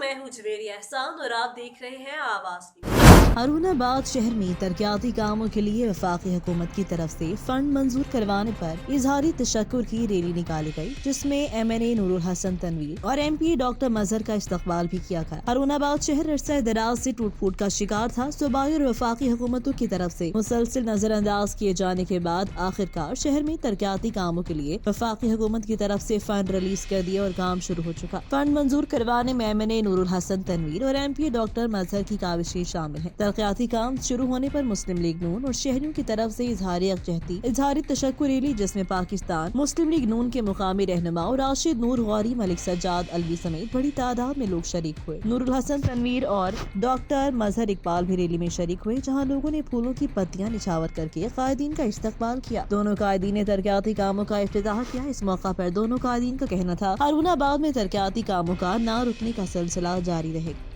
मैं हूँ जवेरी एहसान और आप देख रहे हैं आवाज न्यूज। हारूनाबाद शहर में तरक्याती कामों के लिए वफाकी हुकूमत की तरफ से फंड मंजूर करवाने पर इजहारी तशक्कुर की रैली निकाली गई, जिसमें MNA नूरुल हसन तनवीर और MP डॉक्टर मजहर का इस्तकबाल भी किया गया। हारूनाबाद शहर अरसा दराज से टूट फूट का शिकार था। सूबाई और वफाकी हुकूमतों की तरफ से मुसलसिल नजरअंदाज किए जाने के बाद आखिरकार शहर में तरक्याती कामों के लिए वफाकी हुकूमत की तरफ से फंड रिलीज कर दिया और काम शुरू हो चुका। फंड मंजूर करवाने में MNA नूरुल हसन तनवीर और MP डॉक्टर मजहर की काविशें शामिल है। तरक्याती काम शुरू होने पर मुस्लिम लीग नून और शहरियों की तरफ से इजहारी तशक्कुर रैली, जिसमें पाकिस्तान मुस्लिम लीग नून के मुकामी रहनुमा और राशिद नूर गौरी, मलिक सज्जाद अलवी समेत बड़ी तादाद में लोग शरीक हुए। नूरुल हसन तनवीर और डॉक्टर मजहर इकबाल भी रैली में शरीक हुए, जहाँ लोगों ने फूलों की पत्तियां निछावर करके कायदीन का इस्तकबाल किया। दोनों कायदीन ने तरक्याती कामों का इफ्तिताह किया। इस मौका पर दोनों कायदीन का कहना था हारूनाबाद में तरक्याती कामों का ना रुकने का सिलसिला जारी रहेगा।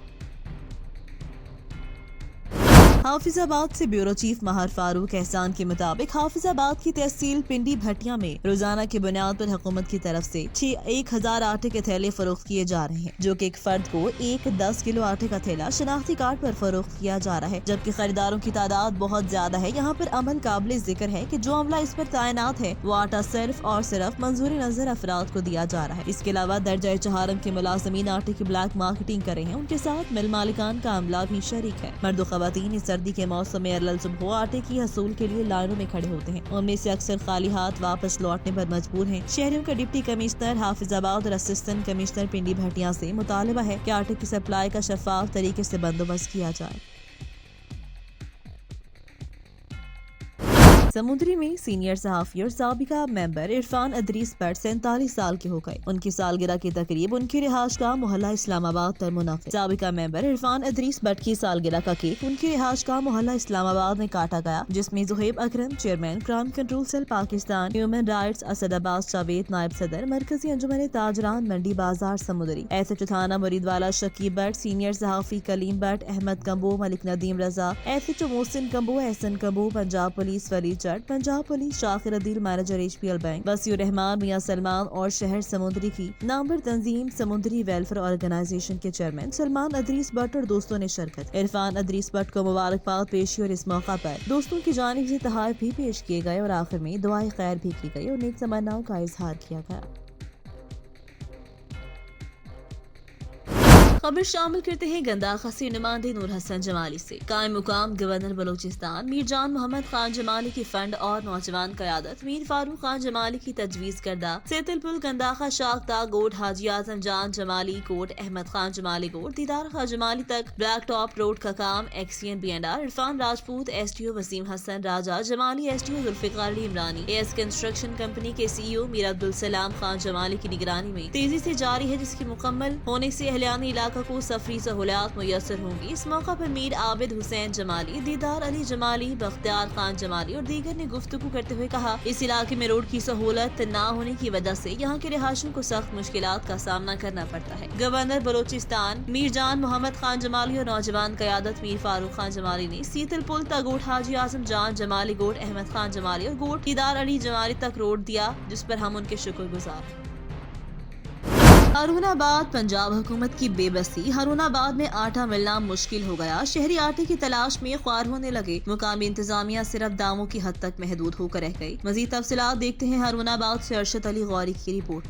हाफिजाबाद से ब्यूरो चीफ महार फारूक एहसान के मुताबिक हाफिजाबाद की तहसील पिंडी भटिया में रोजाना की बुनियाद पर हुकूमत की तरफ से 1000 आटे के थैले फरोख्त किए जा रहे हैं, जो कि एक फर्द को 10 किलो आटे का थैला शनाख्ती कार्ड पर फरोख्त किया जा रहा है, जबकि खरीदारों की तादाद बहुत ज्यादा है। यहाँ पर अमल काबिल जिक्र है कि जो अमला इस पर तैनात है वो आटा सिर्फ और सिर्फ मंजूरी नजर अफराद को दिया जा रहा है। इसके अलावा दर्जा चहारम के मुलाजमीन आटे की ब्लैक मार्केटिंग कर रहे हैं, उनके साथ मिल मालिकान का अमला भी शरीक है। मर्द व खवातीन सर्दी के मौसम में अरल सुबह आटे की हसूल के लिए लाइनों में खड़े होते हैं। उनमें से अक्सर खाली हाथ वापस लौटने पर मजबूर हैं। शहरियों का डिप्टी कमिश्नर हाफिजाबाद और असिस्टेंट कमिश्नर पिंडी भटिया से मुतालबा है कि आटे की सप्लाई का शफाफ तरीके से बंदोबस्त किया जाए। समुद्री में सीनियर सहाफी और साबिका मेंबर इरफान अदरीस भट्ट 47 साल के हो गए। उनकी सालगिरह की तकरीब उनकी रिहाइश का मोहल्ला इस्लामाबाद पर मुनाफिद। साबिका मेंबर इरफान अदरीस भट्ट की सालगिरह का केक उनकी रिहाइश का मोहल्ला इस्लामाबाद में काटा गया, जिसमें Zuhaib Akram chairman crime control cell Pakistan, human rights Asadabad Javed नायब सदर, मरकजी अंजुमन ताजरान मंडी बाजार समुद्री, SH थाना मुरीदवाला शकीब भट्ट, सीनियर सहाफी Kaleem Bhatt, Ahmad Kamboh, Malik Nadeem Raza, SHO Mohsin Kamboh, Ehsan Kamboh, Punjab police Wali Punjab police Shakir Adeel, manager HPL bank Wasiur Rehman Mian Salman और शहर समुद्री की नामवर तंजीम समुद्री वेलफेयर ऑर्गेनाइजेशन के चेयरमैन सलमान अदरीस भट्ट और दोस्तों ने शिरकत। इरफान अदरीस भट्ट को मुबारकबाद पेश और इस मौका पर दोस्तों की जानिब से तोहफे भी पेश किए गए और आखिर में दुआए खैर भी की गई और नेक तमन्नाओं का इजहार किया गया। खबर शामिल करते हैं गंदाखा से नुमाइंदे नूर हसन जमाली से। कायम मुकाम गवर्नर बलोचिस्तान मीरजान मोहम्मद खान जमाली की फंड और नौजवान क़यादत मीर फारूक खान जमाली की तजवीज़ करदा सेतलपुल गंदाखा शाखता गोट हाजी आजम जान जमाली कोट अहमद खान जमाली कोट दीदार खान जमाली तक ब्लैक टॉप रोड का काम XEN BNR Irfan Rajput STO Waseem Hassan Raja Jamali STO Zulfiqar Ali Imrani AS construction company के CEO मीर अब्दुल सलाम खान जमाली की निगरानी में तेजी से जारी है, जिसकी मुकम्मल होने से अहलियानी इलाका को सफरी सहूलियात मुयसर होंगी। इस मौका पर मीर आबिद हुसैन जमाली, दीदार अली जमाली, बख्तियार खान जमाली और दीगर ने गुफ्तगू करते हुए कहा, इस इलाके में रोड की सहूलत न होने की वजह से यहाँ के रिहायशियों को सख्त मुश्किलात का सामना करना पड़ता है। गवर्नर बलोचिस्तान मीरजान मोहम्मद खान जमाली और नौजवान क़यादत मीर फारूक खान जमाली ने सीतलपुल तक गोट हाजी आजम जान जमाली गोट अहमद खान जमाली और गोट दीदार अली जमाली तक रोड दिया, जिस पर हम उनके शुक्रगुजार हैं। हारूनाबाद पंजाब हुकूमत की बेबसी। हारूनाबाद में आटा मिलना मुश्किल हो गया। शहरी आटे की तलाश में ख्वार होने लगे। मुकामी इंतजामिया सिर्फ दामों की हद तक महदूद होकर रह गई। मजीद तफसीलात देखते हैं हारूनाबाद से अरशद अली गौरी की रिपोर्ट।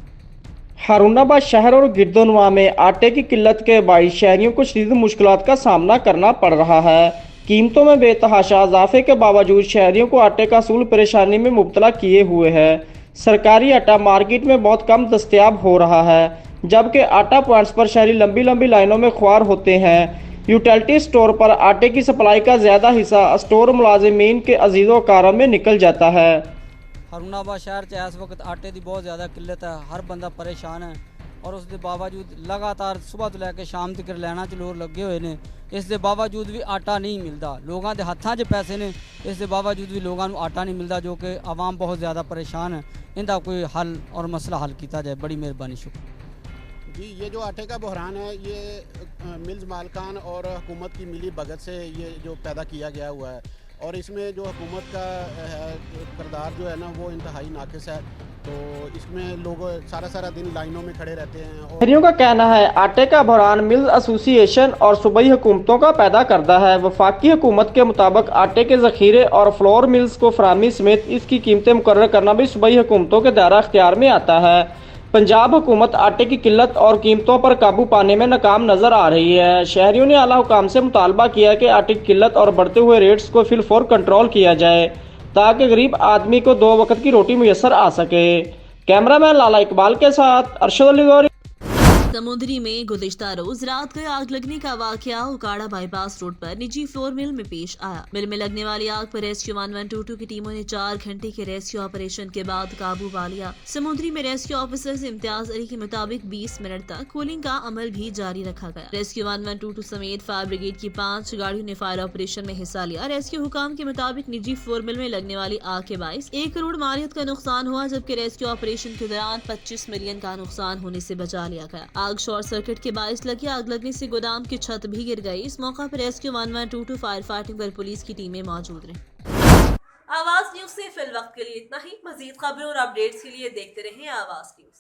हारूनाबाद शहर और गिरदोनवा में आटे की किल्लत के बाइस शहरियों को शदीद मुश्किलात का सामना करना पड़ रहा है। कीमतों में बेतहाशा इजाफे के बावजूद शहरियों को आटे का असूल परेशानी में मुब्तला किए हुए है। सरकारी आटा मार्केट में बहुत कम दस्तयाब हो रहा है, जबकि आटा पॉइंट्स पर शहरी लंबी लंबी लाइनों में ख्वार होते हैं। यूटिलिटी स्टोर पर आटे की सप्लाई का ज़्यादा हिस्सा स्टोर मुलाजिमीन के अजीज़ों कारों में निकल जाता है। हारूनाबाद शहर च इस वक्त आटे की बहुत ज़्यादा किल्लत है, हर बंदा परेशान है और उसके बावजूद लगातार सुबह तो लैके शाम तक लैना च लोग लगे हुए हैं। इस दे बावजूद भी आटा नहीं मिलता, लोगों के हाथों 'च पैसे ने, इस दे बावजूद भी लोगों को आटा नहीं मिलता, जो कि आवाम बहुत ज़्यादा परेशान है। इनका कोई हल और मसला हल किया जाए, बड़ी मेहरबानी। शुक्रिया जी। ये जो आटे का बहरान है, ये मिल्स मालकान और हुकूमत की मिली भगत से ये जो पैदा किया गया हुआ है, और इसमें जो हुकूमत का किरदार जो है ना वो इंतहाई नाकिस है। तो इसमें लोग सारा दिन लाइनों में खड़े रहते हैं और शहरियों का कहना है आटे का बहरान मिल्स एसोसिएशन और सूबाई हुकूमतों का पैदा करता है। वफाकी हुकूमत के मुताबिक आटे के ज़ख़ीरे और फ्लोर मिल्स को फराहमी समेत इसकी कीमतें मुकर्रर करना भी सूबाई हुकूमतों के दायरा अख्तियार में आता है। पंजाब हुकूमत आटे की किल्लत और कीमतों पर काबू पाने में नाकाम नजर आ रही है। शहरियों ने आला हुकाम से मुतालबा किया कि आटे की किल्लत और बढ़ते हुए रेट्स को फिलफौर कंट्रोल किया जाए ताकि गरीब आदमी को 2 वक्त की रोटी मुयसर आ सके। कैमरामैन लाला इकबाल के साथ अरशद अली गौरी। समुद्री में गुज़िश्ता रोज रात को आग लगने का वाकया उकाड़ा बाईपास रोड पर निजी फ्लोर मिल में पेश आया। मिल में लगने वाली आग पर रेस्क्यू 1122 की टीमों ने 4 घंटे के रेस्क्यू ऑपरेशन के बाद काबू पा लिया। समुद्री में रेस्क्यू ऑफिसर इम्तियाज अली के मुताबिक 20 मिनट तक कूलिंग का अमल भी जारी रखा गया। रेस्क्यू 1122 समेत फायर ब्रिगेड की 5 गाड़ियों ने फायर ऑपरेशन में हिस्सा लिया। रेस्क्यू हुकाम के मुताबिक निजी फ्लोर मिल में लगने वाली आग के बाइस 1 करोड़ मालियत का नुकसान हुआ, जबकि रेस्क्यू ऑपरेशन के दौरान 25 मिलियन का नुकसान होने से बचा लिया गया। आग शॉर्ट सर्किट के बायस लगी। आग लगने से गोदाम की छत भी गिर गई। इस मौका पर रेस्क्यू 1122 फायर फाइटिंग पर पुलिस की टीमें मौजूद रहीं। आवाज न्यूज से फिलवक्त के लिए इतना ही। मजीद खबरों और अपडेट्स के लिए देखते रहें आवाज न्यूज।